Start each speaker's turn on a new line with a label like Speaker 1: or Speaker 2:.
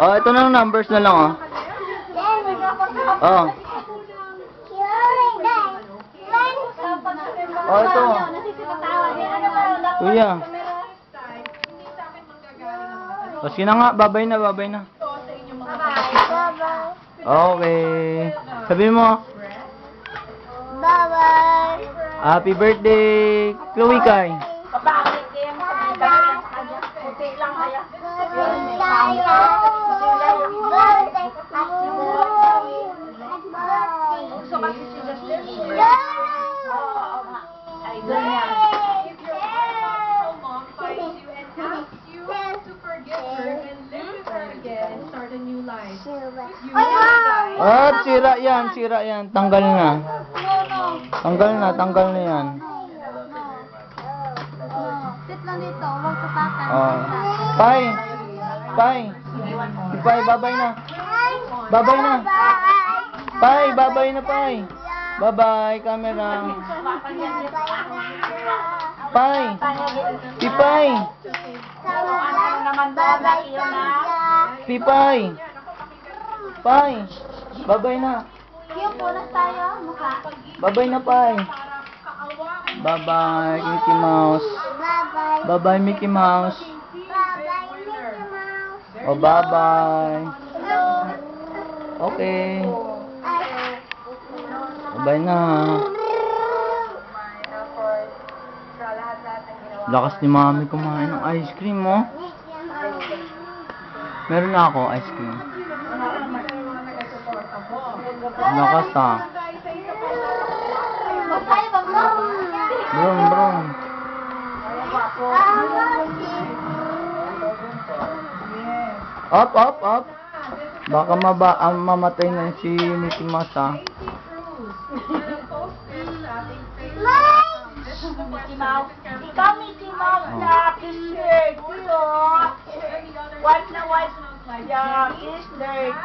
Speaker 1: Oh, ito na yung numbers na lang, oh. Oh. Oh, ito. Kuya. O, sige na nga. Babay na, babay na. Okay. Sabi mo,
Speaker 2: Bye-bye.
Speaker 1: Happy birthday, Chloe Kai.
Speaker 3: Papakit kayo mo sa kanya. Puti lang kaya. Gusto kasi si Justin. Oo nga. Idol niya.
Speaker 4: Mom finds you and asks you to forgive her and live with her again and start a new life. You will die.
Speaker 1: At sira yan, sira yan. Tanggal na. Tanggal na yan.
Speaker 2: Sit lang dito, huwag tutakan.
Speaker 1: Oh. Pai. Pai. Si Pai, babay na. Babay na. Pai, babay na, Pai. Bye-bye, camera. Pai. Si Pai.
Speaker 3: Ano naman doon na iyo na?
Speaker 1: Si Pai. Pai. Babay na.
Speaker 2: Yung punas tayo, mukha.
Speaker 1: Babay na, Pai. Bye-bye, Mickey Mouse.
Speaker 2: Bye-bye.
Speaker 1: Bye-bye, Mickey Mouse.
Speaker 2: Bye-bye, Mickey Mouse.
Speaker 1: Oh, bye-bye.
Speaker 2: Hello.
Speaker 1: Okay.
Speaker 2: Ay.
Speaker 1: Bye na. Lakas ni mami kumain ng ice cream, oh. Meron na ako ice cream. Lakas, ah. Brum, brum. Up, up, up. Baka mamatay na si Mickey Mouse, ah.
Speaker 3: Mickey Mouse. Ikaw Mickey Mouse na kiss shirt. Wipe na wipe. Yeah, kiss shirt.